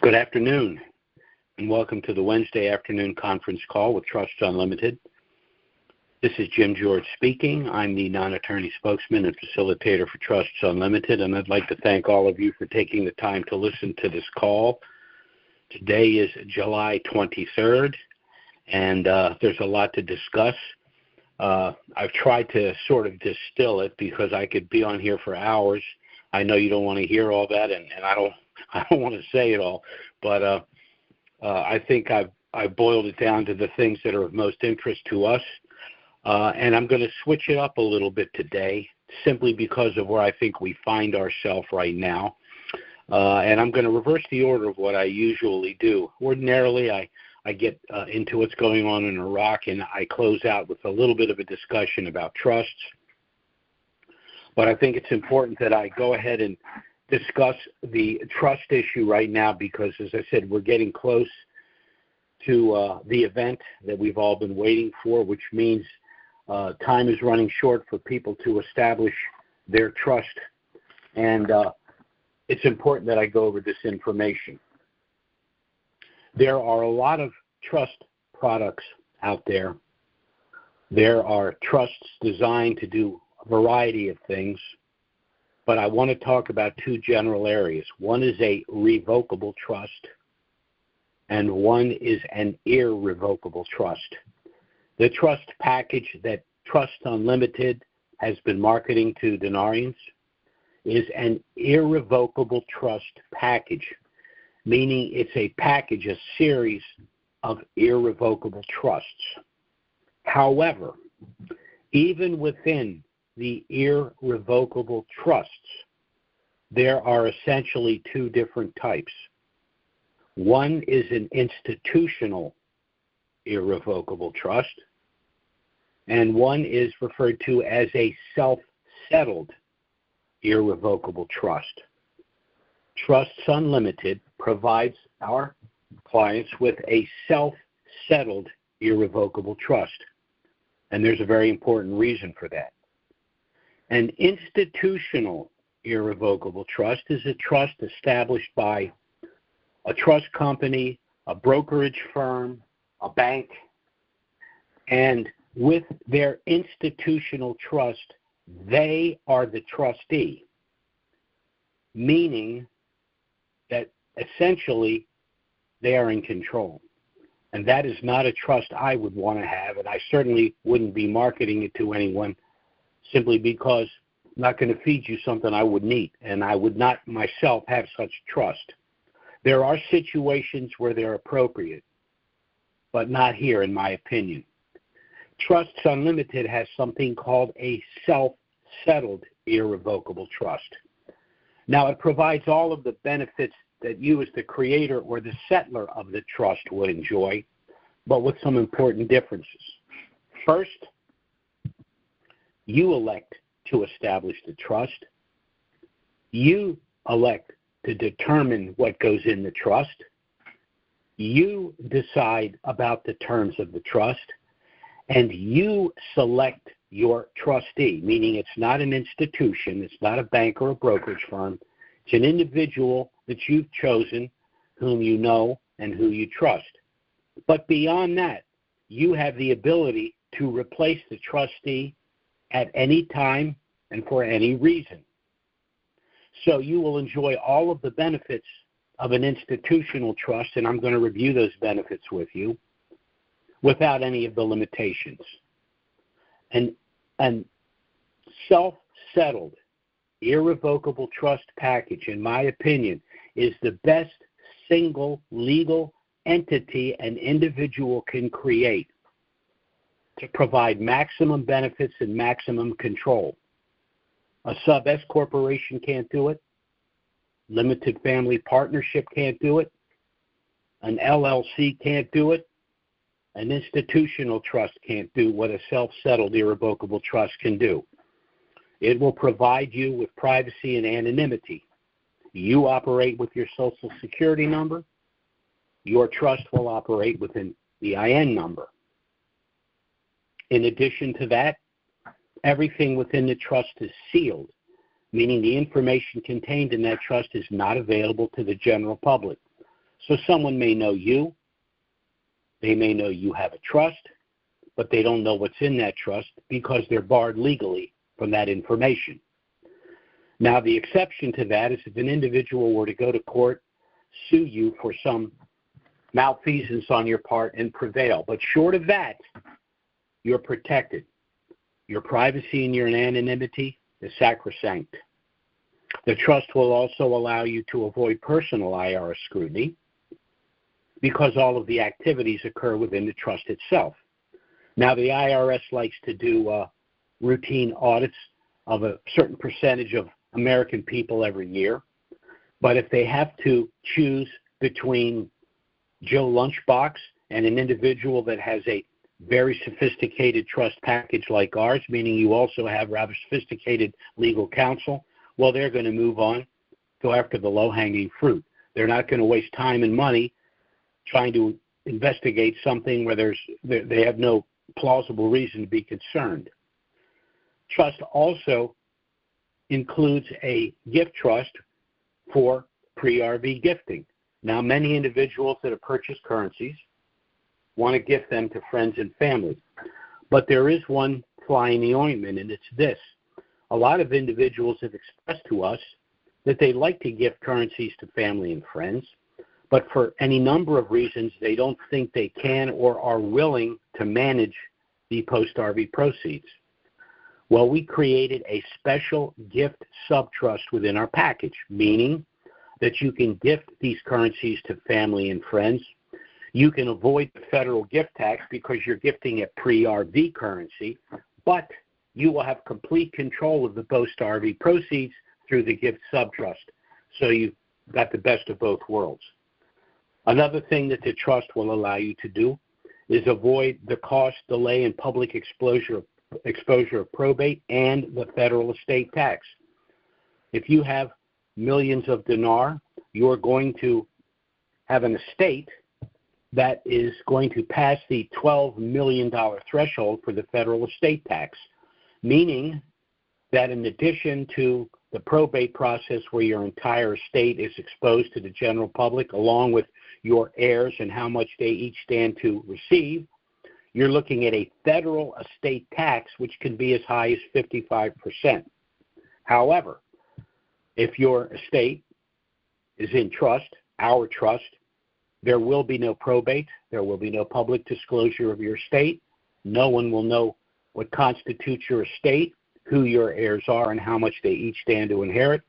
Good afternoon, and welcome to the Wednesday afternoon conference call with Trusts Unlimited. This is Jim George speaking. I'm the non-attorney spokesman and facilitator for Trusts Unlimited, and I'd like to thank all of you for taking the time to listen to this call. Today is July 23rd, and there's a lot to discuss. I've tried to sort of distill it because I could be on here for hours. I know you don't want to hear all that, and I don't want to say it all, but I think I've boiled it down to the things that are of most interest to us, and I'm going to switch it up a little bit today simply because of where I think we find ourselves right now, and I'm going to reverse the order of what I usually do. Ordinarily, I get into what's going on in Iraq, and I close out with a little bit of a discussion about trusts, but I think it's important that I go ahead and discuss the trust issue right now because, as I said, we're getting close to the event that we've all been waiting for, which means time is running short for people to establish their trust, and it's important that I go over this information. There are a lot of trust products out there. There are trusts designed to do a variety of things, but I want to talk about two general areas. One is a revocable trust, and one is an irrevocable trust. The trust package that Trusts Unlimited has been marketing to Denarians is an irrevocable trust package, meaning it's a package, a series of irrevocable trusts. However, even within the irrevocable trusts, there are essentially two different types. One is an institutional irrevocable trust, and one is referred to as a self-settled irrevocable trust. Trusts Unlimited provides our clients with a self-settled irrevocable trust, and there's a very important reason for that. An institutional irrevocable trust is a trust established by a trust company, a brokerage firm, a bank, and with their institutional trust, they are the trustee, meaning that essentially they are in control. And that is not a trust I would want to have, and I certainly wouldn't be marketing it to anyone simply because I'm not going to feed you something I wouldn't eat, and I would not myself have such trust. There are situations where they're appropriate, but not here, in my opinion. Trusts Unlimited has something called a self-settled irrevocable trust. Now, it provides all of the benefits that you as the creator or the settler of the trust would enjoy, but with some important differences. First, you elect to establish the trust. You elect to determine what goes in the trust. You decide about the terms of the trust, and you select your trustee, meaning it's not an institution, it's not a bank or a brokerage firm, it's an individual that you've chosen, whom you know and who you trust. But beyond that, you have the ability to replace the trustee at any time and for any reason. So you will enjoy all of the benefits of an institutional trust, and I'm going to review those benefits with you, without any of the limitations. And self-settled, irrevocable trust package, in my opinion, is the best single legal entity an individual can create to provide maximum benefits and maximum control. A sub-S corporation can't do it. Limited family partnership can't do it. An LLC can't do it. An institutional trust can't do what a self-settled irrevocable trust can do. It will provide you with privacy and anonymity. You operate with your Social Security number. Your trust will operate within the IN number. In addition to that, everything within the trust is sealed, meaning the information contained in that trust is not available to the general public. So someone may know you, they may know you have a trust, but they don't know what's in that trust because they're barred legally from that information. Now, the exception to that is if an individual were to go to court, sue you for some malfeasance on your part and prevail. But short of that, you're protected. Your privacy and your anonymity is sacrosanct. The trust will also allow you to avoid personal IRS scrutiny because all of the activities occur within the trust itself. Now, the IRS likes to do routine audits of a certain percentage of American people every year, but if they have to choose between Joe Lunchbox and an individual that has a very sophisticated trust package like ours, meaning you also have rather sophisticated legal counsel, well, they're going to move on, go after the low-hanging fruit. They're not going to waste time and money trying to investigate something where they have no plausible reason to be concerned. Trust also includes a gift trust for pre-RV gifting. Now, many individuals that have purchased currencies want to gift them to friends and family. But there is one fly in the ointment, and it's this. A lot of individuals have expressed to us that they like to gift currencies to family and friends, but for any number of reasons, they don't think they can or are willing to manage the post-RV proceeds. Well, we created a special gift subtrust within our package, meaning that you can gift these currencies to family and friends. You can avoid the federal gift tax because you're gifting a pre-RV currency, but you will have complete control of the post-RV proceeds through the gift subtrust. So you've got the best of both worlds. Another thing that the trust will allow you to do is avoid the cost, delay, and public exposure of probate and the federal estate tax. If you have millions of dinar, you're going to have an estate that is going to pass the $12 million threshold for the federal estate tax, meaning that in addition to the probate process where your entire estate is exposed to the general public, along with your heirs and how much they each stand to receive, you're looking at a federal estate tax which can be as high as 55%. However, if your estate is in trust, our trust, there will be no probate, there will be no public disclosure of your estate, no one will know what constitutes your estate, who your heirs are, and how much they each stand to inherit,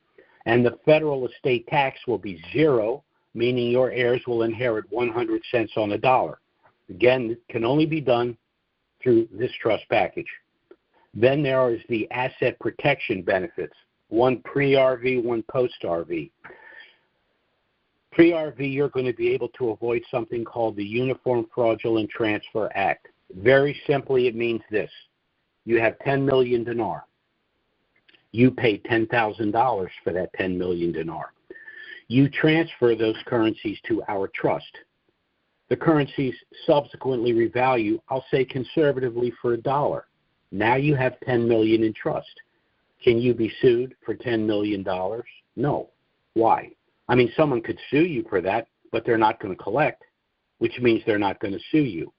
and the federal estate tax will be zero, meaning your heirs will inherit 100 cents on the dollar. Again, it can only be done through this trust package. Then there is the asset protection benefits, one pre-RV, one post-RV. Pre-RV, you're going to be able to avoid something called the Uniform Fraudulent Transfer Act. Very simply, it means this. You have 10 million dinar. You pay $10,000 for that 10 million dinar. You transfer those currencies to our trust. The currencies subsequently revalue, I'll say conservatively, for $1. Now you have 10 million in trust. Can you be sued for $10 million? No. Why? I mean, someone could sue you for that, but they're not going to collect, which means they're not going to sue you.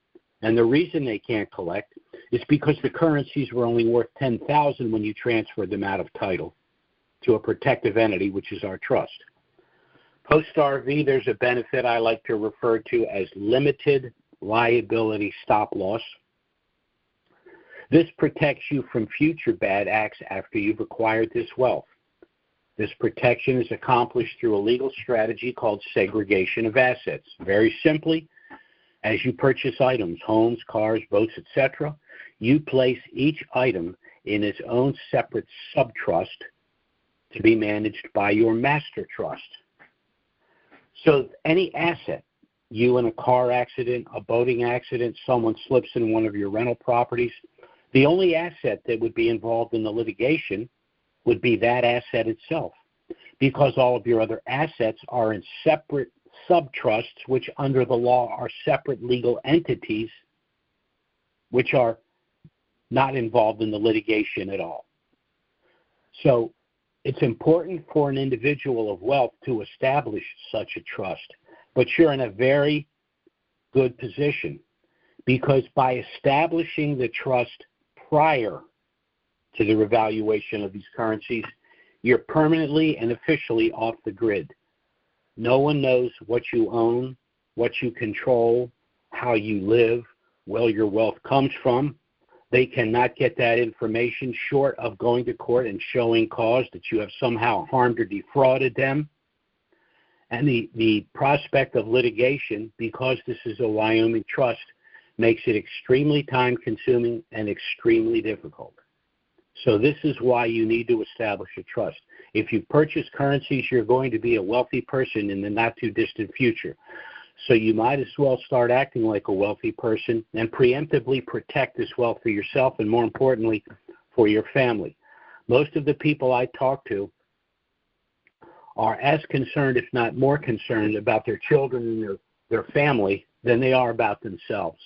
And the reason they can't collect is because the currencies were only worth $10,000 when you transferred them out of title to a protective entity, which is our trust. Post-RV, there's a benefit I like to refer to as limited liability stop loss. This protects you from future bad acts after you've acquired this wealth. This protection is accomplished through a legal strategy called segregation of assets. Very simply, as you purchase items, homes, cars, boats, etc., you place each item in its own separate subtrust to be managed by your master trust. So any asset, you in a car accident, a boating accident, someone slips in one of your rental properties, the only asset that would be involved in the litigation would be that asset itself, because all of your other assets are in separate subtrusts, which under the law are separate legal entities, which are not involved in the litigation at all. So It's important for an individual of wealth to establish such a trust, but you're in a very good position because by establishing the trust prior to the revaluation of these currencies, you're permanently and officially off the grid. No one knows what you own, what you control, how you live, where your wealth comes from. They cannot get that information short of going to court and showing cause that you have somehow harmed or defrauded them. And the prospect of litigation, because this is a Wyoming trust, makes it extremely time-consuming and extremely difficult. So this is why you need to establish a trust. If you purchase currencies, you're going to be a wealthy person in the not-too-distant future. So you might as well start acting like a wealthy person and preemptively protect this wealth for yourself and, more importantly, for your family. Most of the people I talk to are as concerned, if not more concerned, about their children and their family than they are about themselves.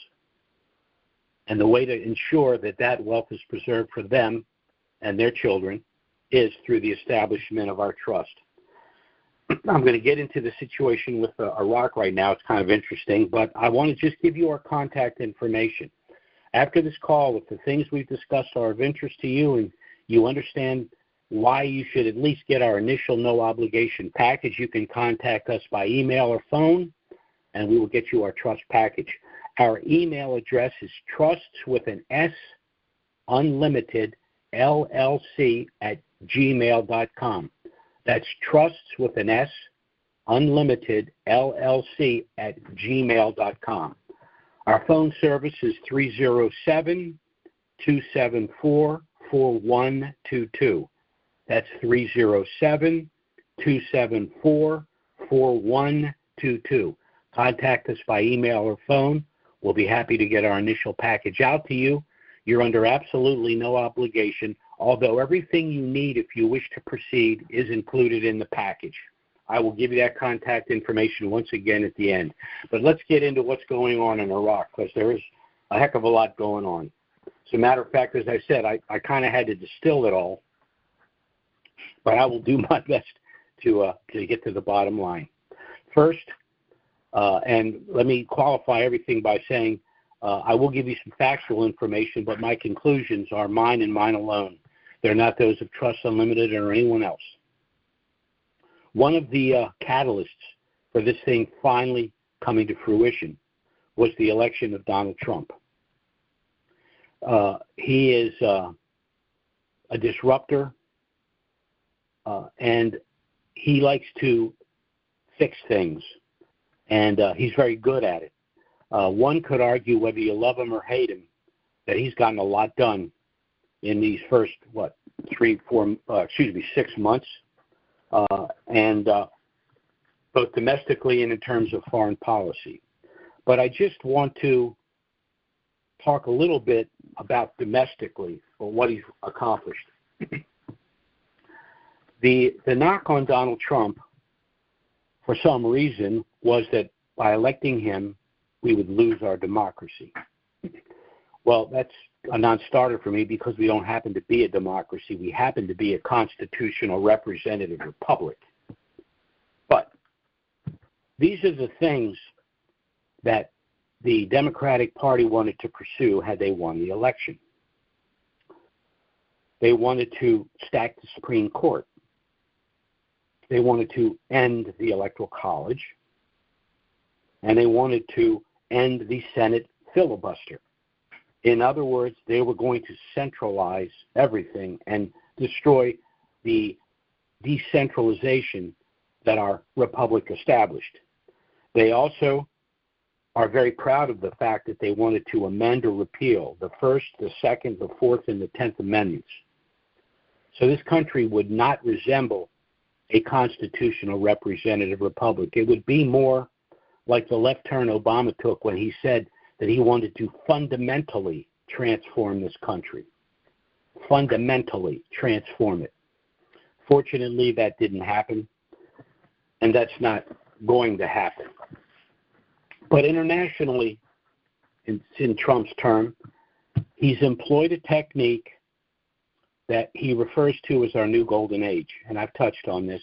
And the way to ensure that that wealth is preserved for them and their children is through the establishment of our trust. I'm going to get into the situation with Iraq right now. It's kind of interesting, but I want to just give you our contact information. After this call, if the things we've discussed are of interest to you and you understand why you should at least get our initial no-obligation package, you can contact us by email or phone, and we will get you our trust package. Our email address is trusts unlimitedllc@gmail.com. That's trusts@gmail.com. Our phone service is 307-274-4122. That's 307-274-4122. Contact us by email or phone. We'll be happy to get our initial package out to you. You're under absolutely no obligation, although everything you need if you wish to proceed is included in the package. I will give you that contact information once again at the end. But let's get into what's going on in Iraq, because there is a heck of a lot going on. As a matter of fact, as I said, I kind of had to distill it all, but I will do my best to get to the bottom line. First, and let me qualify everything by saying I will give you some factual information, but my conclusions are mine and mine alone. They're not those of Trusts Unlimited or anyone else. One of the catalysts for this thing finally coming to fruition was the election of Donald Trump. He is a disruptor, and he likes to fix things, and he's very good at it. One could argue, whether you love him or hate him, that he's gotten a lot done in these first, 6 months, and both domestically and in terms of foreign policy. But I just want to talk a little bit about domestically, or what he's accomplished. The knock on Donald Trump, for some reason, was that by electing him, we would lose our democracy. Well, that's a non-starter for me, because we don't happen to be a democracy. We happen to be a constitutional representative republic. But these are the things that the Democratic Party wanted to pursue had they won the election. They wanted to stack the Supreme Court. They wanted to end the Electoral College. And they wanted to end the Senate filibuster. In other words, they were going to centralize everything and destroy the decentralization that our republic established. They also are very proud of the fact that they wanted to amend or repeal the First, the Second, the Fourth, and the 10th Amendments. So this country would not resemble a constitutional representative republic. It would be more like the left turn Obama took when he said that he wanted to fundamentally transform this country. Fundamentally transform it. Fortunately, that didn't happen, and that's not going to happen. But internationally, in Trump's term, he's employed a technique that he refers to as our new golden age, and I've touched on this.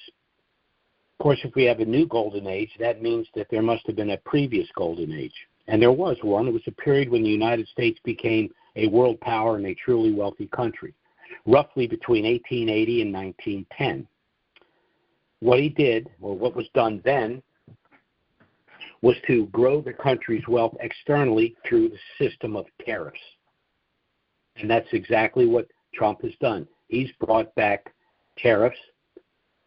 Of course, if we have a new golden age, that means that there must have been a previous golden age. And there was one. It was a period when the United States became a world power and a truly wealthy country, roughly between 1880 and 1910. What he did, or what was done then, was to grow the country's wealth externally through the system of tariffs. And that's exactly what Trump has done. He's brought back tariffs,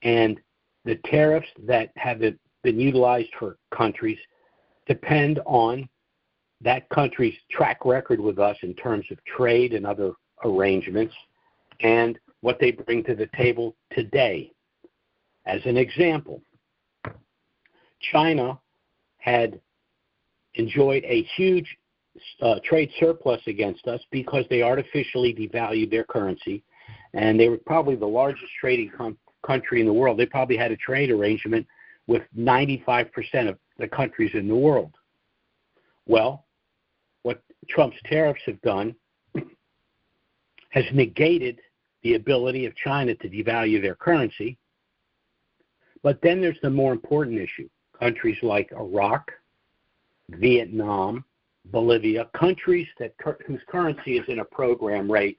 and the tariffs that have been utilized for countries depend on that country's track record with us in terms of trade and other arrangements and what they bring to the table today. As an example, China had enjoyed a huge trade surplus against us because they artificially devalued their currency, and they were probably the largest trading country in the world. They probably had a trade arrangement with 95% of the countries in the world. Well, what Trump's tariffs have done has negated the ability of China to devalue their currency. But then there's the more important issue. Countries like Iraq, Vietnam, Bolivia, countries whose currency is in a program rate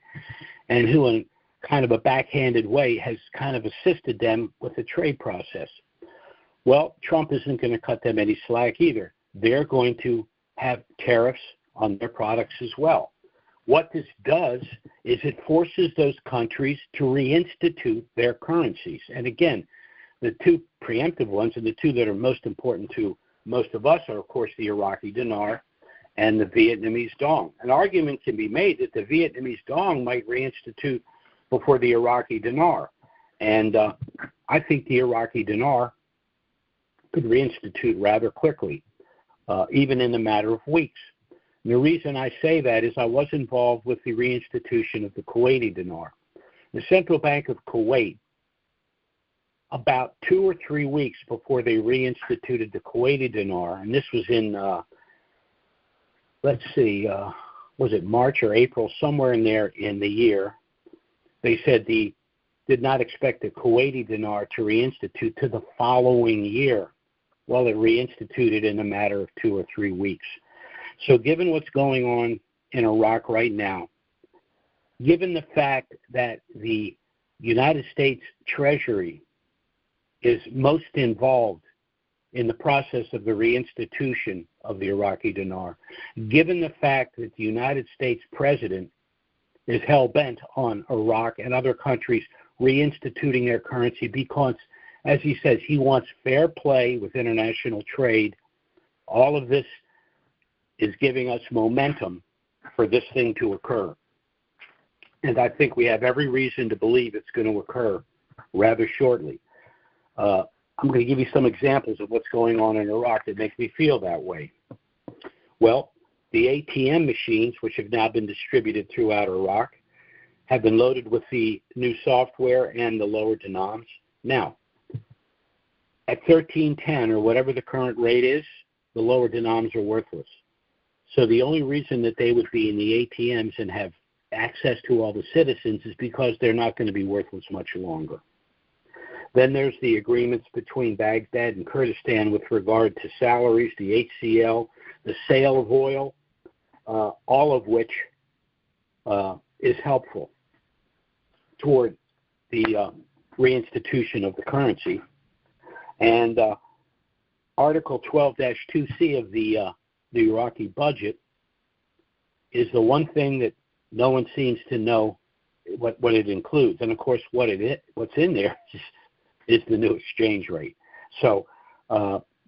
and who in kind of a backhanded way has kind of assisted them with the trade process. Well, Trump isn't going to cut them any slack either. They're going to have tariffs on their products as well. What this does is it forces those countries to reinstitute their currencies. And again, the two preemptive ones, and the two that are most important to most of us, are, of course, the Iraqi dinar and the Vietnamese dong. An argument can be made that the Vietnamese dong might reinstitute before the Iraqi dinar. And I think the Iraqi dinar could reinstitute rather quickly, even in a matter of weeks. And the reason I say that is I was involved with the reinstitution of the Kuwaiti dinar. The Central Bank of Kuwait, about 2 or 3 weeks before they reinstituted the Kuwaiti dinar, and this was in, was it March or April, somewhere in there in the year, they said they did not expect the Kuwaiti dinar to reinstitute to the following year. Well, it reinstituted in a matter of 2 or 3 weeks. So given what's going on in Iraq right now, given the fact that the United States Treasury is most involved in the process of the reinstitution of the Iraqi dinar, given the fact that the United States president is hell-bent on Iraq and other countries reinstituting their currency because, as he says, he wants fair play with international trade, all of this is giving us momentum for this thing to occur. And I think we have every reason to believe it's going to occur rather shortly. I'm going to give you some examples of what's going on in Iraq that make me feel that way. Well, the ATM machines, which have now been distributed throughout Iraq, have been loaded with the new software and the lower denoms. Now, at 1310 or whatever the current rate is, the lower denoms are worthless. So the only reason that they would be in the ATMs and have access to all the citizens is because they're not going to be worthless much longer. Then there's the agreements between Baghdad and Kurdistan with regard to salaries, the HCL, the sale of oil, all of which is helpful toward the reinstitution of the currency. And Article 12-2C of the Iraqi budget is the one thing that no one seems to know what it includes. And, of course, what's in there is the new exchange rate. So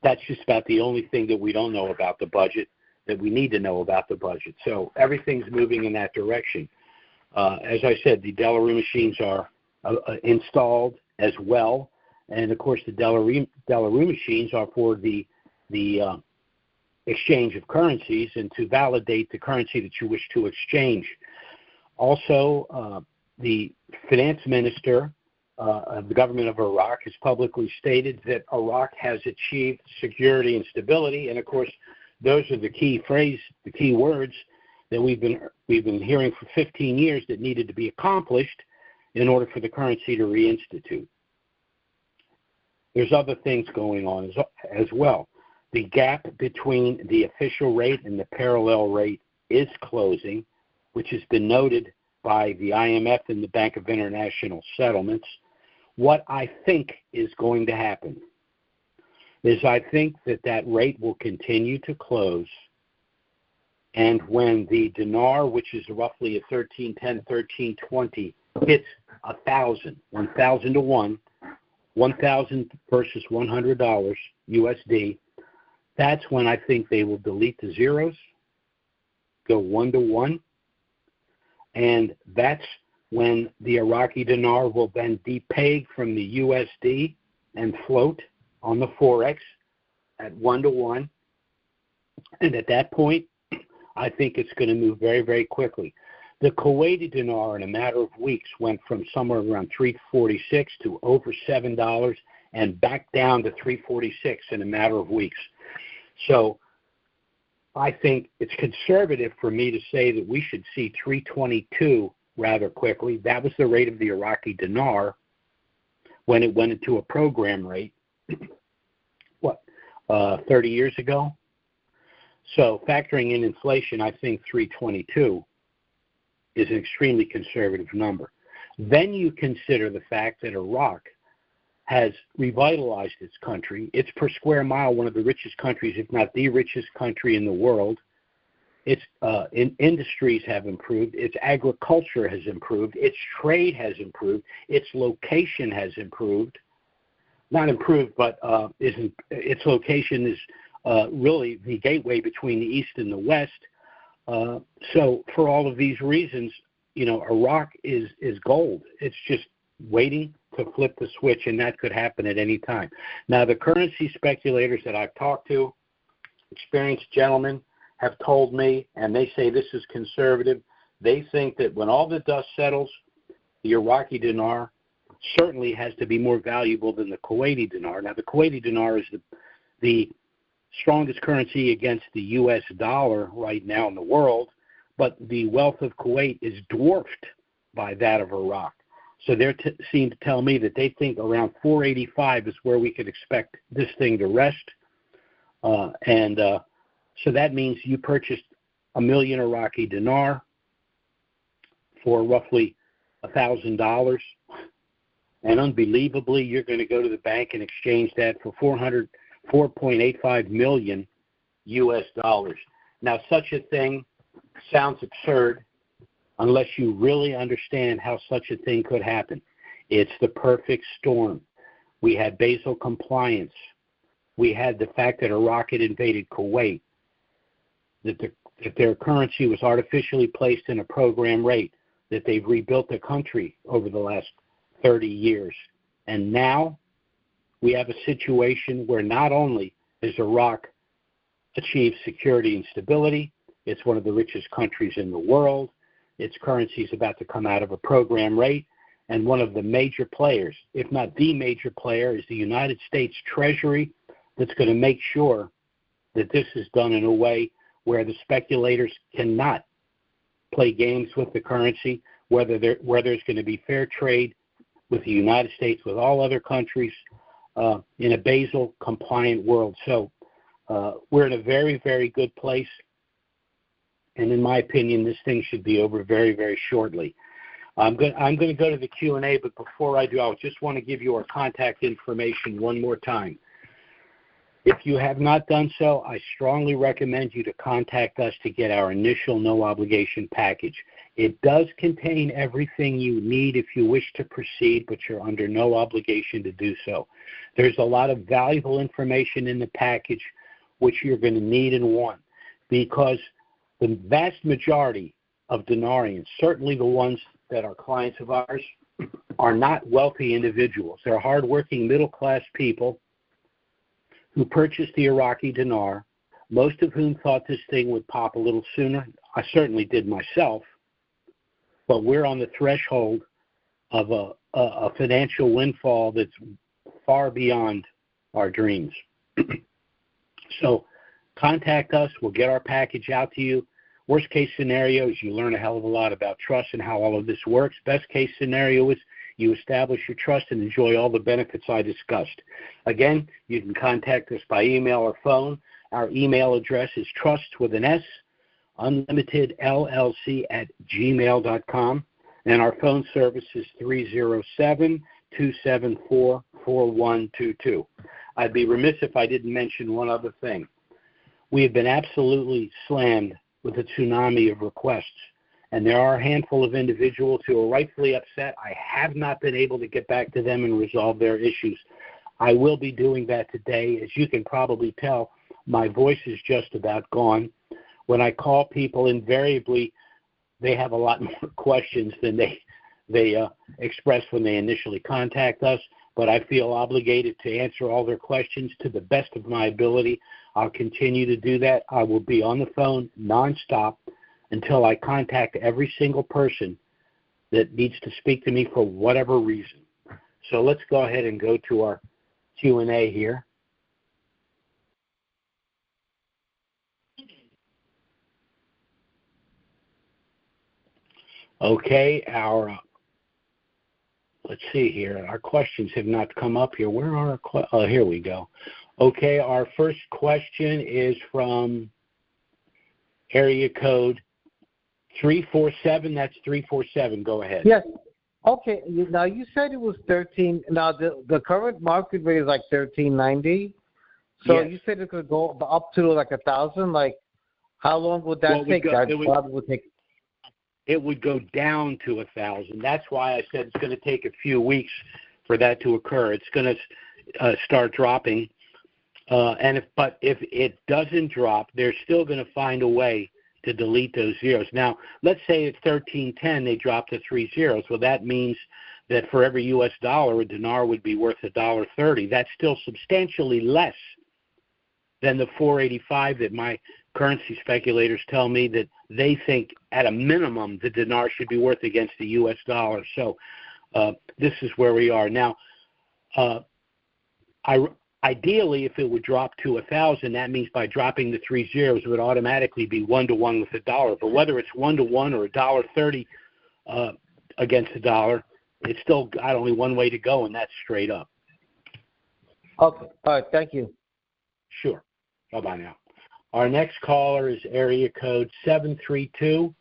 that's just about the only thing that we don't know about the budget that we need to know about the budget. So everything's moving in that direction. As I said, the Delarue machines are installed as well. And, of course, the Delarue machines are for the exchange of currencies and to validate the currency that you wish to exchange. Also, the finance minister of the government of Iraq has publicly stated that Iraq has achieved security and stability. And, of course, those are the key words that we've been hearing for 15 years that needed to be accomplished. in order for the currency to reinstitute. There's other things going on as well. The gap between the official rate and the parallel rate is closing, which has been noted by the IMF and the Bank of International Settlements. What I think is going to happen is I think that rate will continue to close, and when the dinar, which is roughly a 1310, 1320, hits 1,000 to 1, 1,000 versus $100 USD, that's when I think they will delete the zeros, go 1 to 1, and that's when the Iraqi dinar will then depeg from the USD and float on the Forex at 1 to 1. And at that point, I think it's going to move very, very quickly. The Kuwaiti dinar in a matter of weeks went from somewhere around $3.46 to over $7 and back down to $3.46 in a matter of weeks. So I think it's conservative for me to say that we should see 322 rather quickly. That was the rate of the Iraqi dinar when it went into a program rate, 30 years ago? So factoring in inflation, I think 322 is an extremely conservative number. Then you consider the fact that Iraq has revitalized its country. It's per square mile one of the richest countries, if not the richest country in the world. Its industries have improved. Its agriculture has improved. Its trade has improved. Its location has improved. Not improved, but its location is really the gateway between the East and the West. So for all of these reasons, Iraq is gold. It's just waiting to flip the switch, and that could happen at any time. Now, the currency speculators that I've talked to, experienced gentlemen, have told me, and they say this is conservative, they think that when all the dust settles, the Iraqi dinar certainly has to be more valuable than the Kuwaiti dinar. Now, the Kuwaiti dinar is the strongest currency against the U.S. dollar right now in the world, but the wealth of Kuwait is dwarfed by that of Iraq. So they seem to tell me that they think around 485 is where we could expect this thing to rest. So that means you purchased 1 million Iraqi dinar for roughly $1,000. And unbelievably, you're going to go to the bank and exchange that for $4.85 million US dollars. Now, such a thing sounds absurd unless you really understand how such a thing could happen. It's the perfect storm. We had Basel compliance. We had the fact that Iraq had invaded Kuwait, that their currency was artificially placed in a program rate, that they've rebuilt the country over the last 30 years. And now we have a situation where not only has Iraq achieved security and stability, it's one of the richest countries in the world, its currency is about to come out of a program rate, and one of the major players, if not the major player, is the United States Treasury, that's going to make sure that this is done in a way where the speculators cannot play games with the currency, where there's going to be fair trade with the United States, with all other countries, in a Basel compliant world. So we're in a very, very good place. And in my opinion, this thing should be over very, very shortly. I'm going to go to the Q&A, but before I do, I just want to give you our contact information one more time. If you have not done so, I strongly recommend you to contact us to get our initial no-obligation package. It does contain everything you need if you wish to proceed, but you're under no obligation to do so. There's a lot of valuable information in the package which you're going to need and want, because the vast majority of dinarians, certainly the ones that are clients of ours, are not wealthy individuals. They're hardworking middle-class people who purchased the Iraqi dinar, most of whom thought this thing would pop a little sooner. I certainly did myself. But we're on the threshold of a financial windfall that's far beyond our dreams. So contact us. We'll get our package out to you. Worst case scenario is you learn a hell of a lot about trust and how all of this works. Best case scenario is you establish your trust and enjoy all the benefits I discussed. Again, you can contact us by email or phone. Our email address is trusts with an S, unlimited LLC @gmail.com. And our phone service is 307-274-4122. I'd be remiss if I didn't mention one other thing. We have been absolutely slammed with a tsunami of requests, and there are a handful of individuals who are rightfully upset. I have not been able to get back to them and resolve their issues. I will be doing that today. As you can probably tell, my voice is just about gone. When I call people, invariably, they have a lot more questions than they express when they initially contact us, but I feel obligated to answer all their questions to the best of my ability. I'll continue to do that. I will be on the phone nonstop until I contact every single person that needs to speak to me for whatever reason. So let's go ahead and go to our Q&A here. Okay, let's see here. Our questions have not come up here. Where are our here we go. Okay, our first question is from area code 347. That's 347. Go ahead. Yes. Okay. Now you said it was 13. Now the current market rate is like 13.90. So yes. You said it could go up to like 1,000. Like, how long would that take? It would go down to 1,000. That's why I said it's going to take a few weeks for that to occur. It's going to start dropping, but if it doesn't drop, they're still going to find a way to delete those zeros. Now, let's say at 13.10 they drop to 3 zeros. Well, that means that for every U.S. dollar, a dinar would be worth $1.30. That's still substantially less than the 485 that my currency speculators tell me that they think at a minimum the dinar should be worth against the U.S. dollar. So this is where we are. Now, ideally, if it would drop to 1,000, that means by dropping the 3 zeros, it would automatically be 1-to-1 with the dollar. But whether it's 1-to-1 or $1.30 against the dollar, it's still got only one way to go, and that's straight up. Okay. All right. Thank you. Sure. Bye-bye now. Our next caller is area code 732.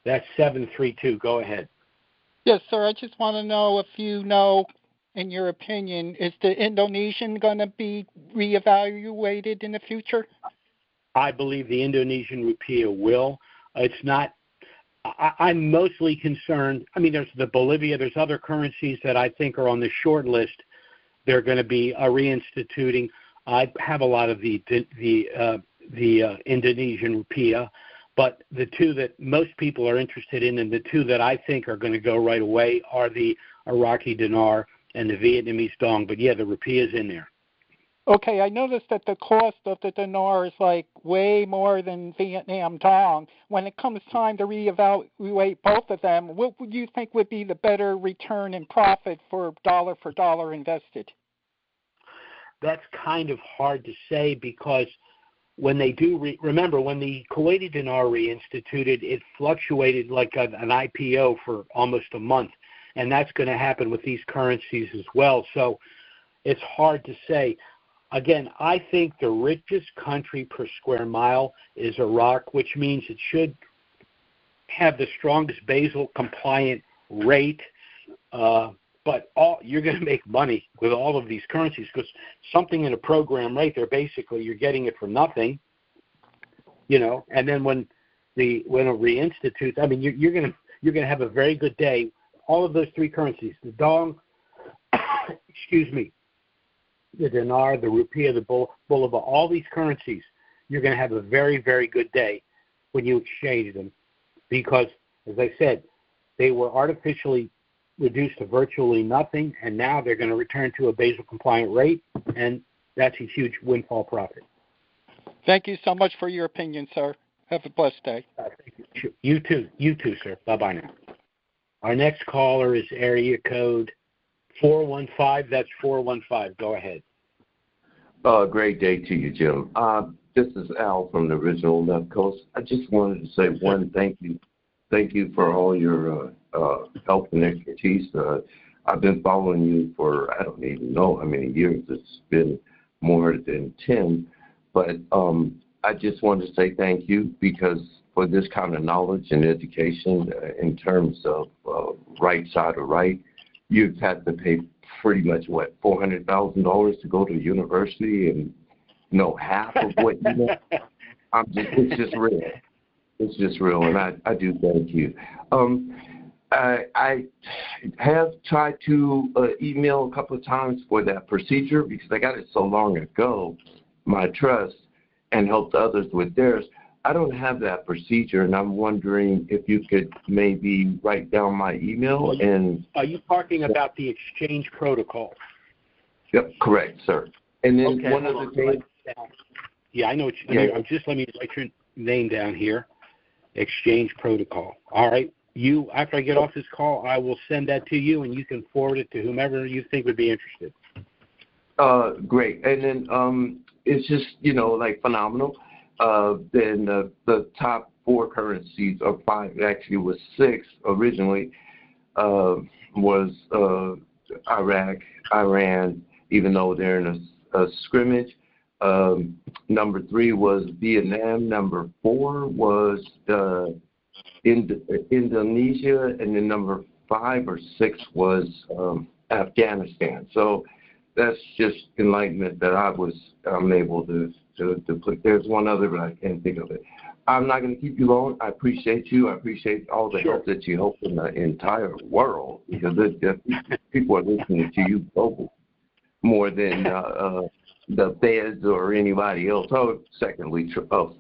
That's 732. Go ahead. Yes, sir. I just want to know if you know, in your opinion, is the Indonesian going to be reevaluated in the future? I believe the Indonesian rupiah will. It's not. I'm mostly concerned. I mean, there's the Bolivia. There's other currencies that I think are on the short list. They're going to be reinstituting. I have a lot of the Indonesian rupiah, but the two that most people are interested in and the two that I think are going to go right away are the Iraqi dinar and the Vietnamese dong. But, yeah, the rupiah is in there. Okay, I noticed that the cost of the dinar is like way more than Vietnam dong. When it comes time to reevaluate both of them, what would you think would be the better return and profit for dollar invested? That's kind of hard to say because when they do, remember, when the Kuwaiti dinar reinstituted, it fluctuated like an IPO for almost a month, and that's going to happen with these currencies as well. So it's hard to say. Again, I think the richest country per square mile is Iraq, which means it should have the strongest Basel compliant rate. But you're going to make money with all of these currencies because something in a program rate, they're basically you're getting it for nothing, And then when it reinstitutes, I mean, you're going to have a very good day. All of those three currencies, the dong, the dinar, the rupiah, the bolivar, all these currencies, you're going to have a very, very good day when you exchange them because, as I said, they were artificially reduced to virtually nothing, and now they're going to return to a Basel-compliant rate, and that's a huge windfall profit. Thank you so much for your opinion, sir. Have a blessed day. Thank you. You too, sir. Bye-bye now. Our next caller is area code 415. That's 415. Go ahead. Great day to you, Jim. This is Al from the original Left Coast. I just wanted to say one thank you. Thank you for all your help and expertise. I've been following you for, I don't even know how many years. It's been more than 10. But I just wanted to say thank you because for this kind of knowledge and education in terms of right side or right, you've had to pay pretty much, what, $400,000 to go to university and know half of what you know. It's just real. It's just real, and I do thank you. I have tried to email a couple of times for that procedure because I got it so long ago, my trust, and helped others with theirs. I don't have that procedure, and I'm wondering if you could maybe write down my email. And are you talking about the exchange protocol? Yep, correct, sir. And then okay, one other thing. Yeah, I know what you mean. Let me write your name down here. Exchange protocol. All right. After I get off this call, I will send that to you, and you can forward it to whomever you think would be interested. Great. And then it's just, like phenomenal. Then the top 4 currencies, or 5, actually was 6 originally, was Iraq, Iran, even though they're in a scrimmage. Number 3 was Vietnam. Number 4 was Indonesia, and then number 5 or 6 was Afghanistan. So that's just enlightenment that I'm able to put. There's one other, but I can't think of it. I'm not going to keep you long. I appreciate you. I appreciate all the help that you help in the entire world, because people are listening to you global more than the feds or anybody else. Oh,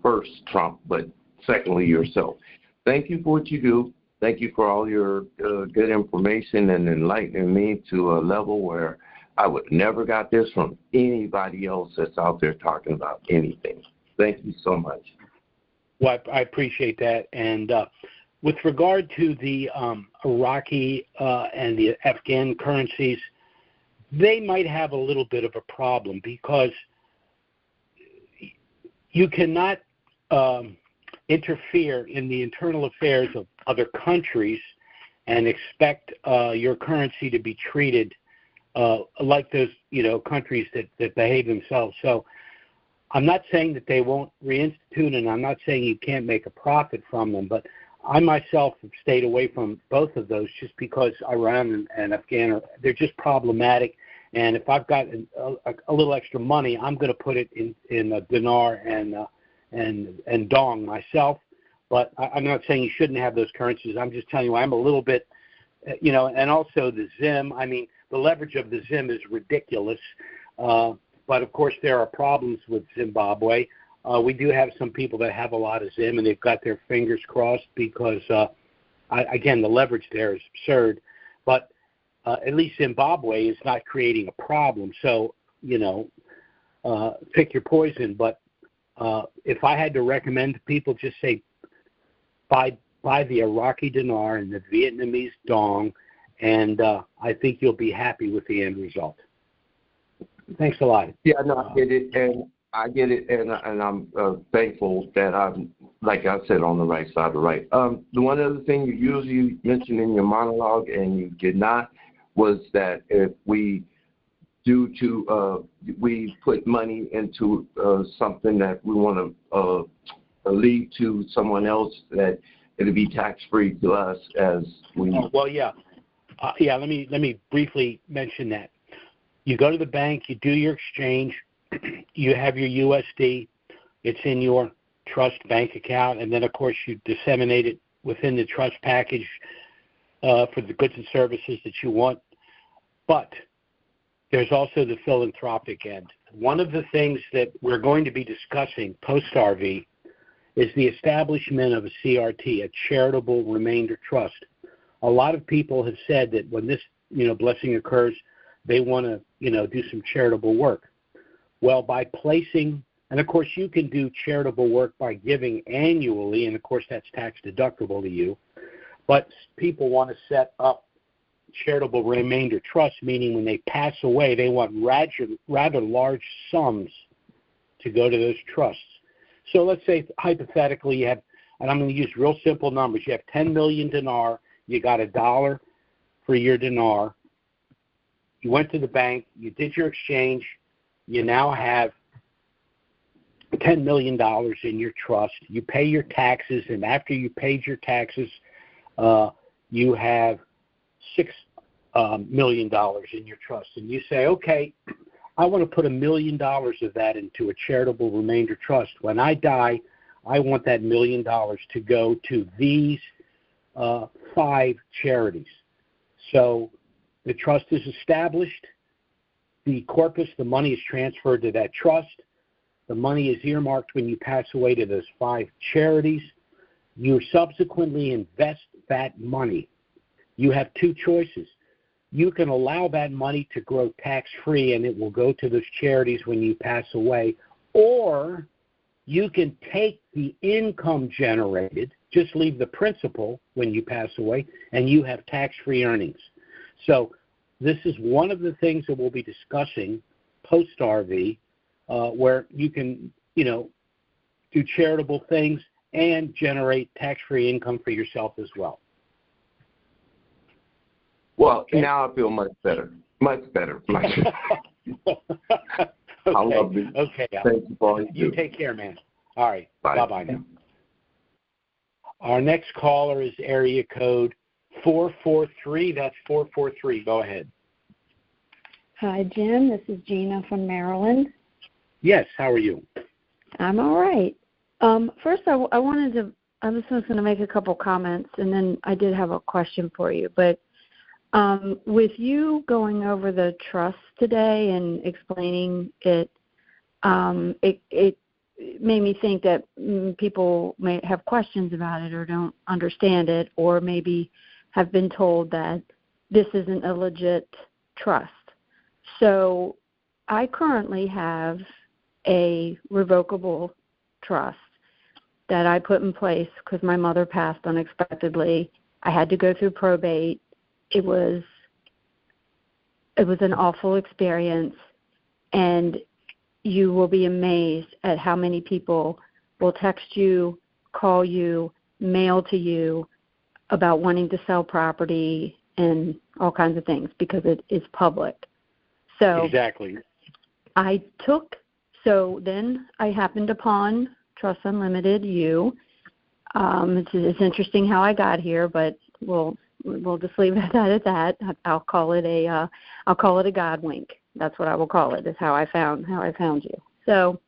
first Trump, but secondly yourself. Thank you for what you do. Thank you for all your good information and enlightening me to a level where I would never got this from anybody else that's out there talking about anything. Thank you so much. Well, I appreciate that. And with regard to the Iraqi and the Afghan currencies, they might have a little bit of a problem because you cannot interfere in the internal affairs of other countries and expect your currency to be treated like those, countries that behave themselves. So I'm not saying that they won't reinstitute, and I'm not saying you can't make a profit from them, but I myself have stayed away from both of those just because Iran and Afghan they're just problematic. And if I've got a little extra money, I'm going to put it in a dinar and dong myself. But I'm not saying you shouldn't have those currencies. I'm just telling you I'm a little bit, and also the ZIM. I mean, the leverage of the ZIM is ridiculous. But, of course, there are problems with Zimbabwe. We do have some people that have a lot of ZIM, and they've got their fingers crossed because, again, the leverage there is absurd. But at least Zimbabwe is not creating a problem. So, pick your poison. But if I had to recommend to people, just say buy the Iraqi dinar and the Vietnamese dong, and I think you'll be happy with the end result. Thanks a lot. Yeah, no, I get it, and I'm thankful that I'm, like I said, on the right side of the right. The one other thing you usually mention in your monologue, and you did not, was that if we we put money into something that we want to leave to someone else, that it'll be tax-free to us as we. Well, yeah. Let me briefly mention that. You go to the bank, you do your exchange, you have your USD, it's in your trust bank account, and then, of course, you disseminate it within the trust package for the goods and services that you want. But there's also the philanthropic end. One of the things that we're going to be discussing post-RV is the establishment of a CRT, a charitable remainder trust. A lot of people have said that when this, blessing occurs, they want to, do some charitable work. Well, by placing, and of course you can do charitable work by giving annually, and of course that's tax deductible to you, but people want to set up charitable remainder trusts, meaning when they pass away, they want rather large sums to go to those trusts. So let's say hypothetically you have, and I'm going to use real simple numbers. You have 10 million dinar. You got $1 for your dinar. You went to the bank. You did your exchange. You now have $10 million in your trust. You pay your taxes, and after you paid your taxes, you have $6 million in your trust. And you say, okay, I want to put $1 million of that into a charitable remainder trust. When I die, I want that $1 million to go to these 5 charities. So the trust is established. The corpus, the money is transferred to that trust. The money is earmarked when you pass away to those 5 charities. You subsequently invest that money. You have 2 choices. You can allow that money to grow tax-free and it will go to those charities when you pass away, or you can take the income generated, just leave the principal when you pass away, and you have tax-free earnings. So this is one of the things that we'll be discussing post-RV, where you can, do charitable things and generate tax-free income for yourself as well. Well, okay. Now I feel much better. Much better. Okay. I love you. Okay. Thank you for all you take care, man. All right. Bye. Bye-bye now. Our next caller is area code 443. That's 443. Go ahead. Hi, Jim. This is Gina from Maryland. Yes. How are you? I'm all right. First, I was just going to make a couple comments, and then I did have a question for you. But with you going over the trust today and explaining it, it made me think that people may have questions about it or don't understand it, or maybe have been told that this isn't a legit trust. So I currently have a revocable trust that I put in place because my mother passed unexpectedly. I had to go through probate. It was an awful experience, and you will be amazed at how many people will text you, call you, mail to you about wanting to sell property and all kinds of things because it is public. So exactly. So then I happened upon Trusts Unlimited. It's interesting how I got here, but we'll just leave it at that. I'll call it a God wink. That's what I will call it. Is how I found you. So,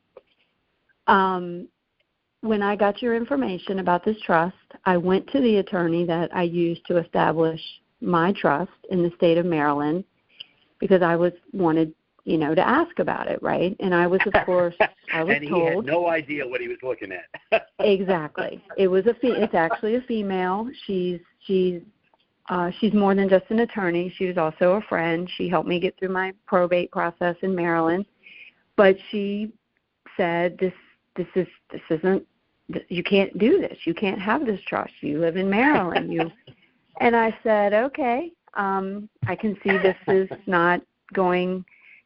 when I got your information about this trust, I went to the attorney that I used to establish my trust in the state of Maryland because I wanted to ask about it, right? And I was, of course, I was and told. And he had no idea what he was looking at. Exactly. It's actually a female. She's more than just an attorney. She was also a friend. She helped me get through my probate process in Maryland. But she said, this isn't, you can't do this. You can't have this trust. You live in Maryland. And I said, okay, I can see this is not going.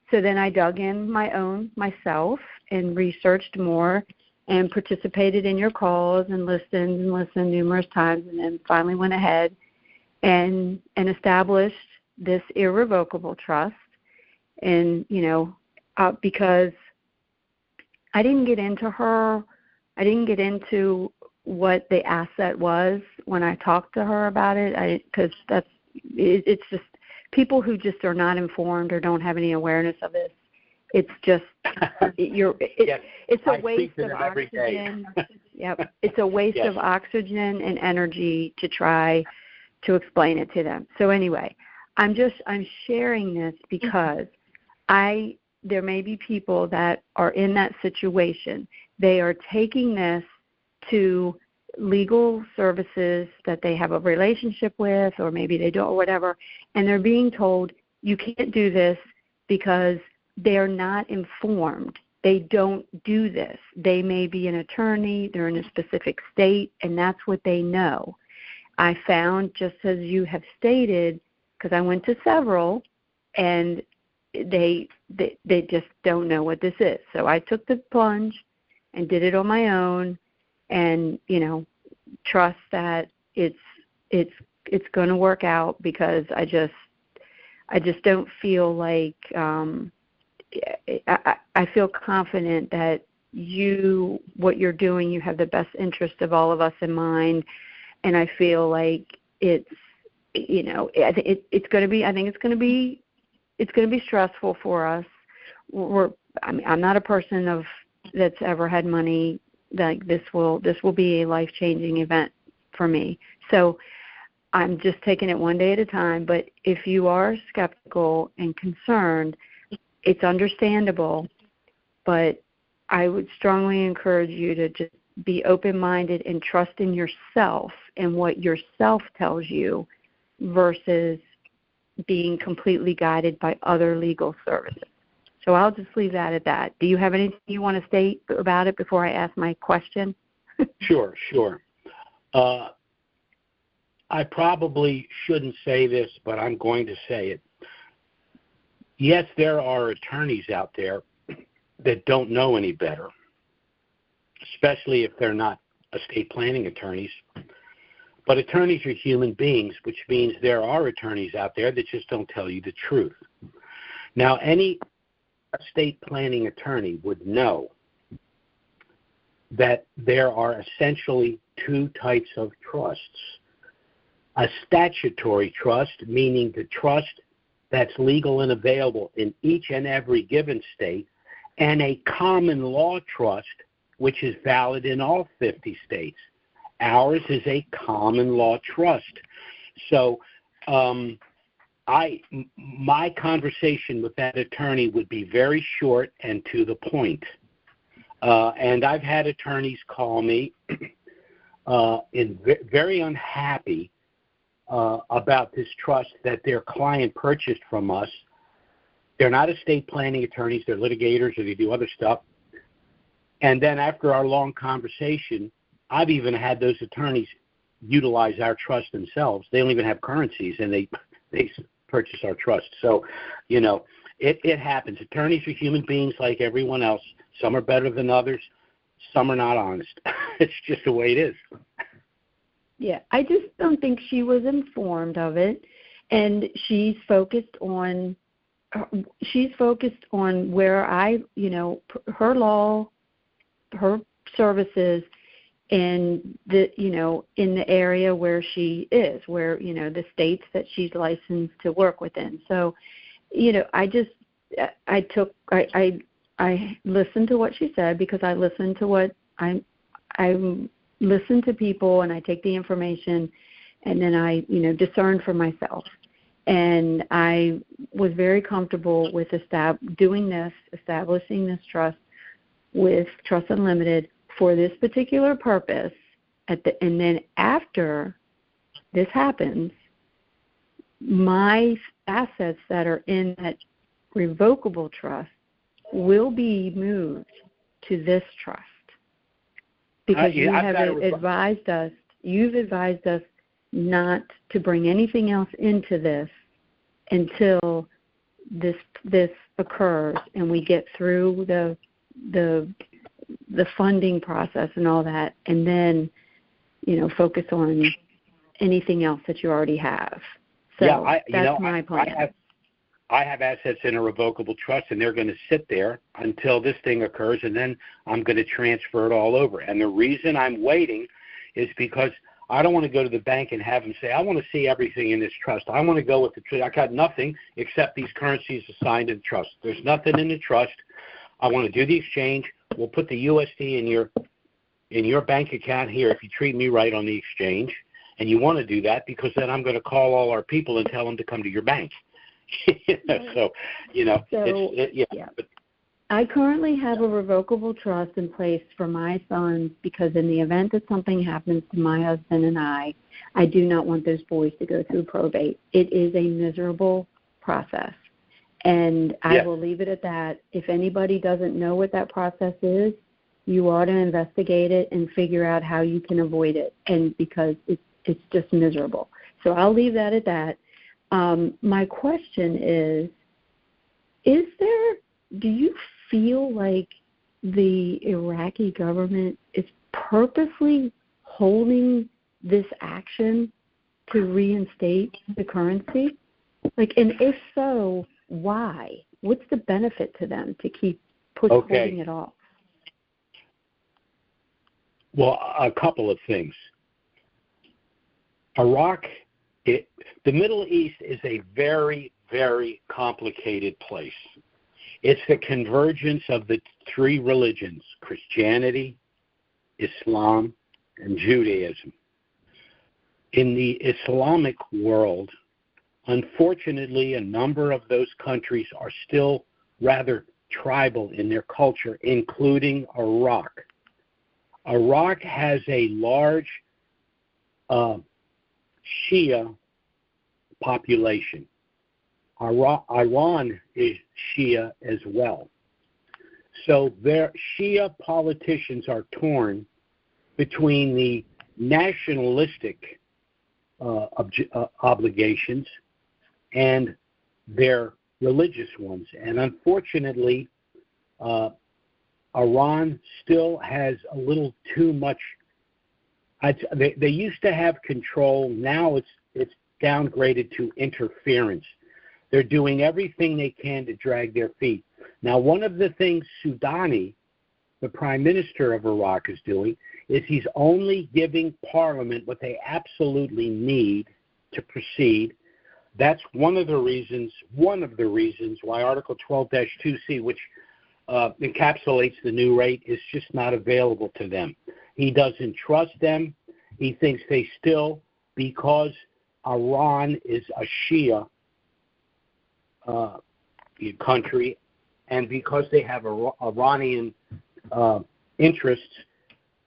So then I dug in myself and researched more and participated in your calls and listened numerous times, and then finally went ahead and established this irrevocable trust. And, because I didn't get into what the asset was when I talked to her about it, because it's just people who just are not informed or don't have any awareness of this. It's just it's a waste of oxygen. Yep, it's a waste of oxygen and energy to try to explain it to them. So anyway, I'm sharing this because there may be people that are in that situation. They are taking this to legal services that they have a relationship with, or maybe they don't, or whatever, and they're being told you can't do this because they're not informed. They don't do this. They may be an attorney, they're in a specific state, and that's what they know. I found, just as you have stated, because I went to several, and they just don't know what this is. So I took the plunge and did it on my own, and trust that it's going to work out, because I just don't feel like I feel confident that what you're doing, you have the best interest of all of us in mind, and I feel like it's going to be stressful for us. I'm not a person that's ever had money. Like this will be a life-changing event for me. So I'm just taking it one day at a time. But if you are skeptical and concerned, it's understandable. But I would strongly encourage you to just be open-minded and trust in yourself and what yourself tells you, versus being completely guided by other legal services. So I'll just leave that at that. Do you have anything you want to state about it before I ask my question? Sure. I probably shouldn't say this, but I'm going to say it. Yes, there are attorneys out there that don't know any better, especially if they're not estate planning attorneys. But attorneys are human beings, which means there are attorneys out there that just don't tell you the truth. Now, any estate planning attorney would know that there are essentially two types of trusts. A statutory trust, meaning the trust that's legal and available in each and every given state, and a common law trust, which is valid in all 50 states. Ours is a common law trust. So my conversation with that attorney would be very short and to the point. And I've had attorneys call me very unhappy about this trust that their client purchased from us. They're not estate planning attorneys. They're litigators, or they do other stuff. And then after our long conversation, I've even had those attorneys utilize our trust themselves. They don't even have currencies, and they purchase our trust. So, it happens. Attorneys are human beings like everyone else. Some are better than others. Some are not honest. It's just the way it is. Yeah, I just don't think she was informed of it, and she's focused on where her law, her services, and in the area where she is, where the states that she's licensed to work within. So, I listened to what she said, because I listened to what I listen to people, and I take the information, and then I discern for myself. And I was very comfortable with establishing this trust with Trusts Unlimited for this particular purpose. And then after this happens, my assets that are in that revocable trust will be moved to this trust, because you've advised us not to bring anything else into this until this occurs and we get through the funding process and all that, and then focus on anything else that you already have. So that's my plan. I have assets in a revocable trust, and they're going to sit there until this thing occurs, and then I'm going to transfer it all over. And the reason I'm waiting is because I don't want to go to the bank and have them say, I want to see everything in this trust. I want to go with the trust. I got nothing except these currencies assigned to the trust. There's nothing in the trust. I want to do the exchange. We'll put the USD in your bank account here if you treat me right on the exchange. And you want to do that, because then I'm going to call all our people and tell them to come to your bank. I currently have a revocable trust in place for my sons, because in the event that something happens to my husband and I do not want those boys to go through probate. It is a miserable process, and I will leave it at that. If anybody doesn't know what that process is, you ought to investigate it and figure out how you can avoid it, and because it's just miserable. So I'll leave that at that. My question is do you feel like the Iraqi government is purposely holding this action to reinstate the currency? Like, and if so, why? What's the benefit to them to keep holding it off? Well, a couple of things. Iraq, the Middle East is a very, very complicated place. It's the convergence of the three religions, Christianity, Islam, and Judaism. In the Islamic world, unfortunately, a number of those countries are still rather tribal in their culture, including Iraq. Iraq has a large Shia population. Iran is Shia as well. So their Shia politicians are torn between the nationalistic obligations and their religious ones. And unfortunately, Iran still has a little too much. They used to have control. Now it's downgraded to interference. They're doing everything they can to drag their feet. Now, one of the things Soudani, the prime minister of Iraq, is doing is he's only giving Parliament what they absolutely need to proceed. That's one of the reasons why Article 12-2C, which encapsulates the new rate, is just not available to them. He doesn't trust them. He thinks they still, because Iran is a Shia country, and because they have Iranian interests,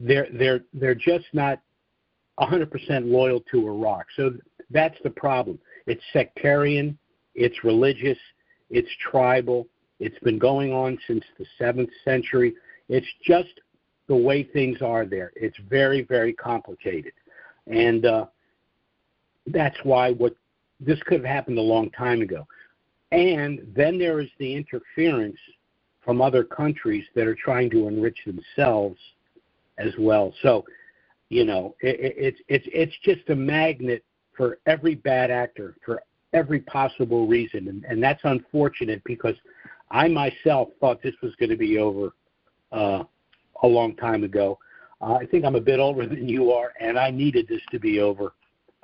they're just not 100% loyal to Iraq. So that's the problem. It's sectarian, it's religious, it's tribal. It's been going on since the 7th century. It's just the way things are there. It's very, very complicated. And that's why this could have happened a long time ago. And then there is the interference from other countries that are trying to enrich themselves as well. So, it's just a magnet for every bad actor, for every possible reason. And that's unfortunate, because I myself thought this was going to be over a long time ago. I think I'm a bit older than you are, and I needed this to be over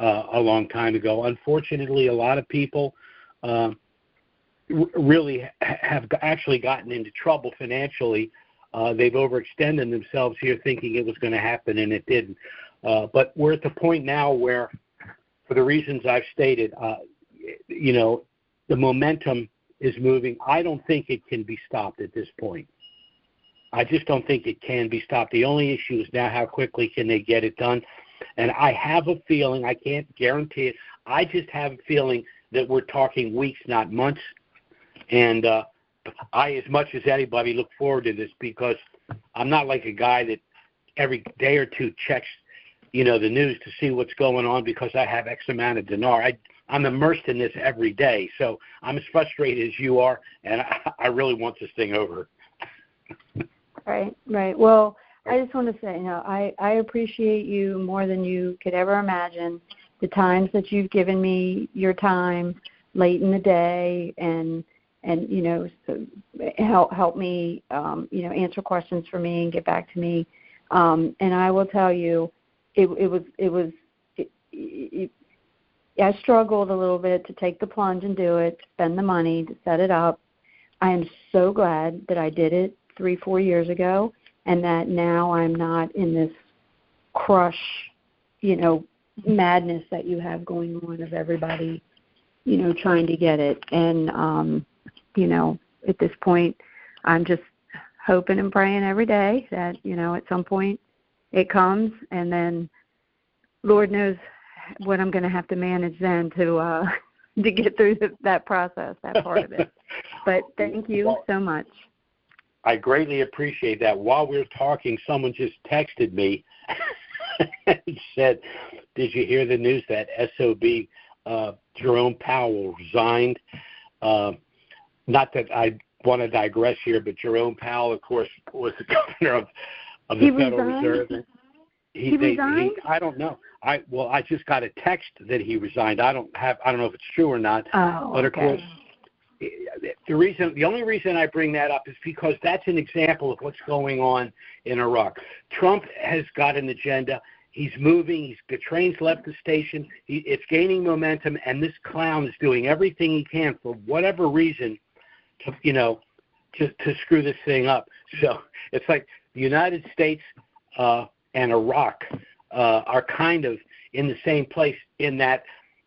a long time ago. Unfortunately, a lot of people really have actually gotten into trouble financially. They've overextended themselves here thinking it was going to happen, and it didn't. But we're at the point now where, for the reasons I've stated, the momentum is moving. I don't think it can be stopped at this point. I just don't think it can be stopped. The only issue is now how quickly can they get it done. And I have a feeling, I can't guarantee it, I just have a feeling that we're talking weeks, not months. And I, as much as anybody, look forward to this, because I'm not like a guy that every day or two checks, the news to see what's going on because I have X amount of dinar. I'm immersed in this every day, so I'm as frustrated as you are, and I really want this thing over. Right. Well, I just want to say, I appreciate you more than you could ever imagine. The times that you've given me your time late in the day, and help me, answer questions for me and get back to me. And I will tell you, I struggled a little bit to take the plunge and do it, spend the money to set it up. I am so glad that I did it 3-4 years ago, and that now I'm not in this crush, madness that you have going on of everybody, trying to get it. And, at this point, I'm just hoping and praying every day that, at some point it comes, and then Lord knows what I'm going to have to manage then to get through that process, that part of it. But thank you so much. I greatly appreciate that. While we were talking, someone just texted me and said, "Did you hear the news that SOB Jerome Powell resigned?" Not that I want to digress here, but Jerome Powell, of course, was the governor of the Federal Reserve. He resigned? I don't know. I just got a text that he resigned. I don't know if it's true or not. Oh, but of course, the only reason I bring that up is because that's an example of what's going on in Iraq. Trump has got an agenda. He's moving. The train's left the station. It's gaining momentum, and this clown is doing everything he can for whatever reason to screw this thing up. So it's like the United States and Iraq are kind of in the same place in that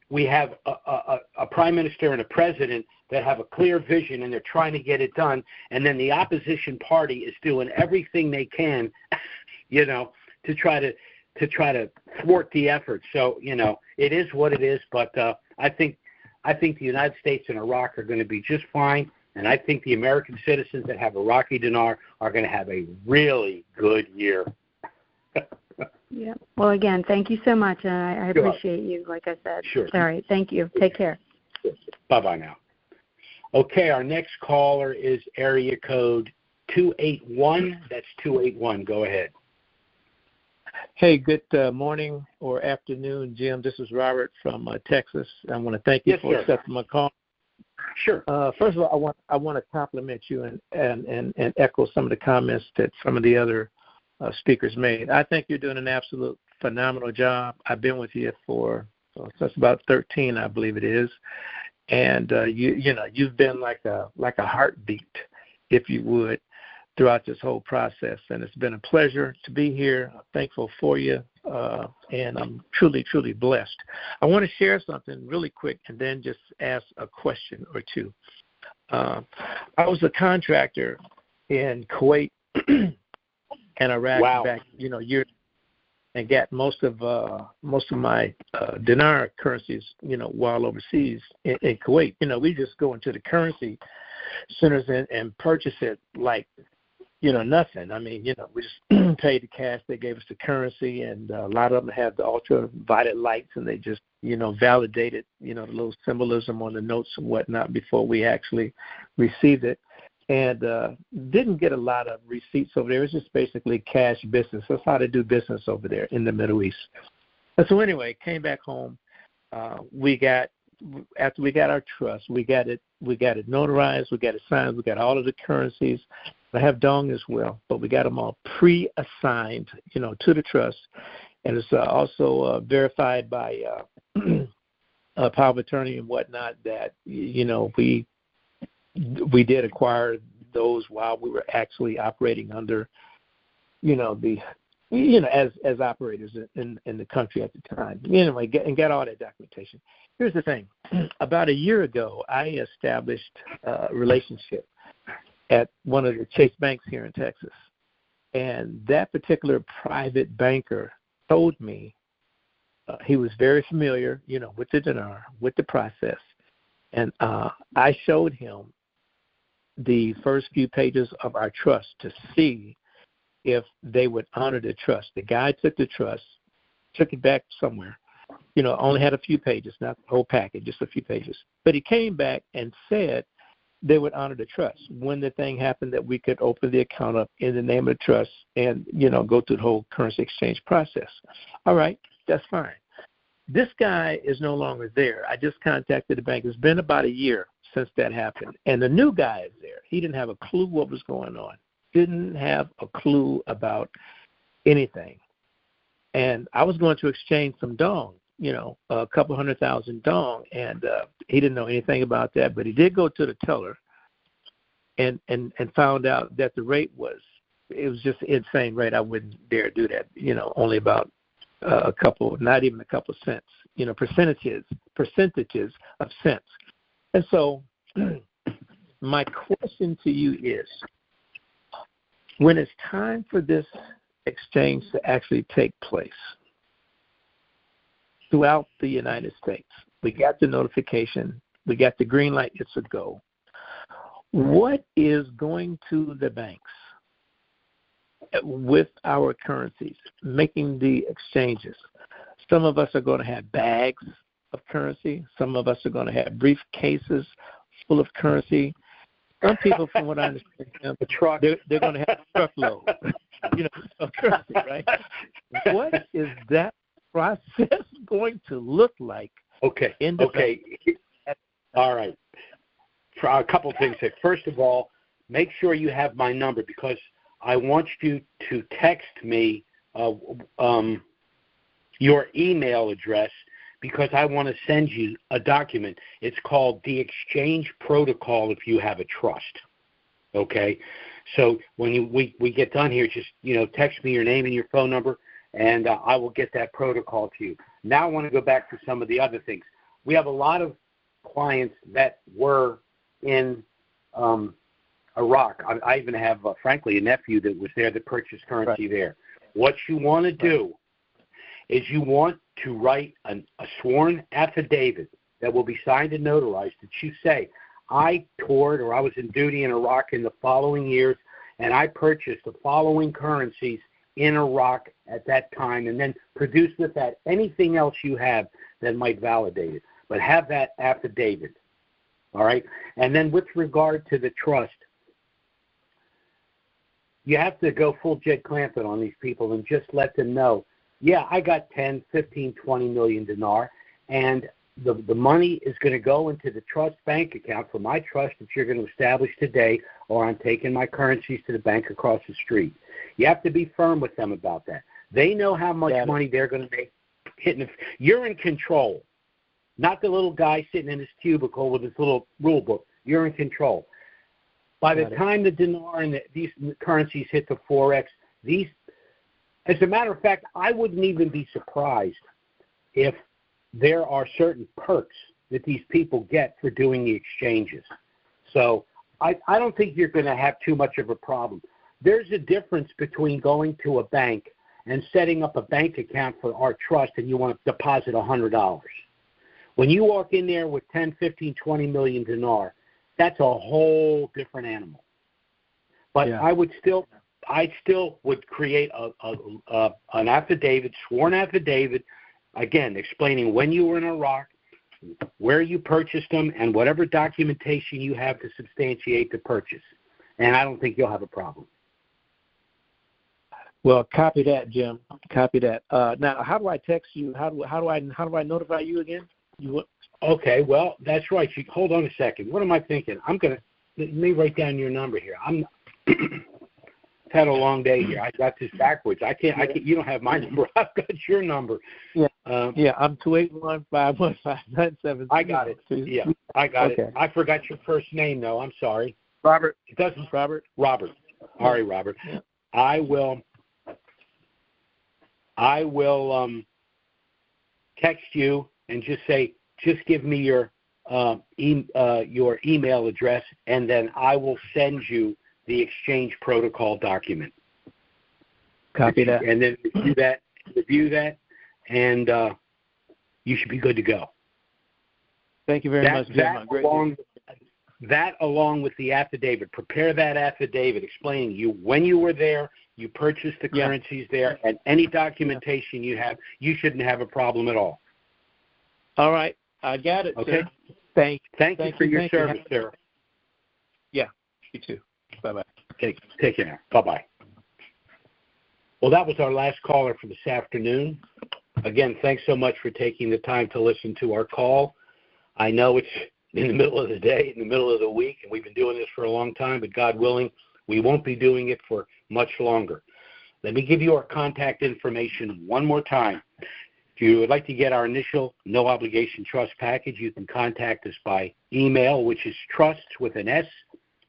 we have a prime minister and a president that have a clear vision and they're trying to get it done, and then the opposition party is doing everything they can, to try to thwart the effort. So it is what it is. But I think the United States and Iraq are going to be just fine, and I think the American citizens that have Iraqi dinar are going to have a really good year. Yeah. Well, again, thank you so much, and I appreciate you. Like I said. Sure. All right. Thank you. Take care. Bye-bye now. Okay, our next caller is area code 281. That's 281. Go ahead. Hey, good morning or afternoon, Jim. This is Robert from Texas. I want to thank you for accepting my call. Sure. First of all, I want to compliment you and echo some of the comments that some of the other speakers made. I think you're doing an absolute phenomenal job. I've been with you since about 13, I believe it is, and you've been like a heartbeat, if you would, throughout this whole process, and it's been a pleasure to be here. I'm thankful for you, and I'm truly, truly blessed. I want to share something really quick and then just ask a question or two. I was a contractor in Kuwait and Iraq back, years, and got most of my dinar currencies, while overseas in Kuwait. We just go into the currency centers and purchase it like, nothing. I mean, we just paid the cash. They gave us the currency, and a lot of them have the ultraviolet lights, and they just, validated, the little symbolism on the notes and whatnot before we actually received it. And didn't get a lot of receipts over there. It's just basically cash business. That's how they do business over there in the Middle East. And so anyway, came back home. After we got our trust, we got it notarized, we got it signed, we got all of the currencies. I have dong as well, but we got them all pre-assigned, to the trust, and it's also verified by power of attorney and whatnot that we did acquire those while we were actually operating under, as operators in the country at the time. Anyway, get all that documentation. Here's the thing. About a year ago, I established a relationship at one of the Chase banks here in Texas. And that particular private banker told me he was very familiar, with the dinar, with the process. And I showed him the first few pages of our trust to see if they would honor the trust. The guy took the trust, took it back somewhere, only had a few pages, not the whole packet, just a few pages. But he came back and said they would honor the trust when the thing happened that we could open the account up in the name of the trust and, go through the whole currency exchange process. All right, that's fine. This guy is no longer there. I just contacted the bank. It's been about a year since that happened. And the new guy is there. He didn't have a clue what was going on. Didn't have a clue about anything. And I was going to exchange some dong, a couple 100,000 dong, and he didn't know anything about that. But he did go to the teller and found out that the rate was just insane rate. I wouldn't dare do that, only about a couple, not even a couple cents, percentages of cents. And so my question to you is, when it's time for this exchange to actually take place throughout the United States, we got the notification, we got the green light, it's a go. What is going to the banks with our currencies, making the exchanges? Some of us are going to have bags of currency. Some of us are going to have briefcases full of currency. Some people, from what I understand, the truck. They're going to have a truckload. Of currency, right? What is that process going to look like? Okay. In the okay. All right. A couple of things here. First of all, make sure you have my number because I want you to text me your email address because I want to send you a document. It's called the Exchange Protocol if you have a trust. Okay? So when we get done here, just text me your name and your phone number, and I will get that protocol to you. Now I want to go back to some of the other things. We have a lot of clients that were in Iraq. I even have, frankly, a nephew that was there that purchased currency there. What you want to do is you want to write a sworn affidavit that will be signed and notarized that you say, I toured or I was in duty in Iraq in the following years, and I purchased the following currencies in Iraq at that time, and then produce with that anything else you have that might validate it. But have that affidavit, all right? And then with regard to the trust, you have to go full Jed Clampett on these people and just let them know, yeah, I got 10, 15, 20 million dinar, and the money is going to go into the trust bank account for my trust that you're going to establish today, or I'm taking my currencies to the bank across the street. You have to be firm with them about that. They know how much money they're going to make hitting it. You're in control, not the little guy sitting in his cubicle with his little rule book. You're in control. By the time the dinar and these currencies hit the Forex, as a matter of fact, I wouldn't even be surprised if there are certain perks that these people get for doing the exchanges. So I don't think you're going to have too much of a problem. There's a difference between going to a bank and setting up a bank account for our trust and you want to deposit $100. When you walk in there with 10, 15, 20 million dinar, that's a whole different animal. But I still would create an affidavit, sworn affidavit, again, explaining when you were in Iraq, where you purchased them, and whatever documentation you have to substantiate the purchase. And I don't think you'll have a problem. Well, copy that, Jim. Copy that. Now, how do I text you? How do I notify you again? Okay, well, that's right. Hold on a second. What am I thinking? Let me write down your number here. I've had a long day here. I got this backwards. I can't. You don't have my number. I've got your number. Yeah. I'm 281-515-973. I got it. Yeah, I got it. I forgot your first name, though. I'm sorry. Robert. It doesn't. Robert. All right, Robert. Yeah. I will text you and just say, just give me your email address, and then I will send you the exchange protocol document. Copy that. And then review that, and you should be good to go. Thank you very much, Jim. That along with the affidavit. Prepare that affidavit explaining when you were there, you purchased the currencies there, and any documentation you have, you shouldn't have a problem at all. All right. I got it, okay. Sir. Thank you for your service, sir. Yeah, you too. Bye-bye. Take care. Bye-bye. Well, that was our last caller for this afternoon. Again, thanks so much for taking the time to listen to our call. I know it's in the middle of the day, in the middle of the week, and we've been doing this for a long time, but God willing, we won't be doing it for much longer. Let me give you our contact information one more time. If you would like to get our initial no-obligation trust package, you can contact us by email, which is trusts with an S,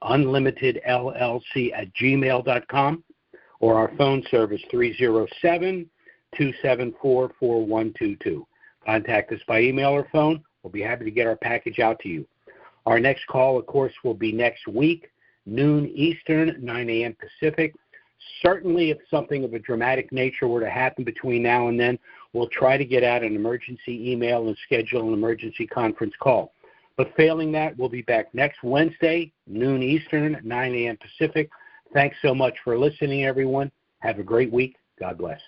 Unlimited LLC @gmail.com, or our phone service 307-274-4122. Contact us by email or phone. We'll be happy to get our package out to you. Our next call, of course, will be next week, noon Eastern, 9 a.m. Pacific. Certainly, if something of a dramatic nature were to happen between now and then, we'll try to get out an emergency email and schedule an emergency conference call. But failing that, we'll be back next Wednesday, noon Eastern, 9 a.m. Pacific. Thanks so much for listening, everyone. Have a great week. God bless.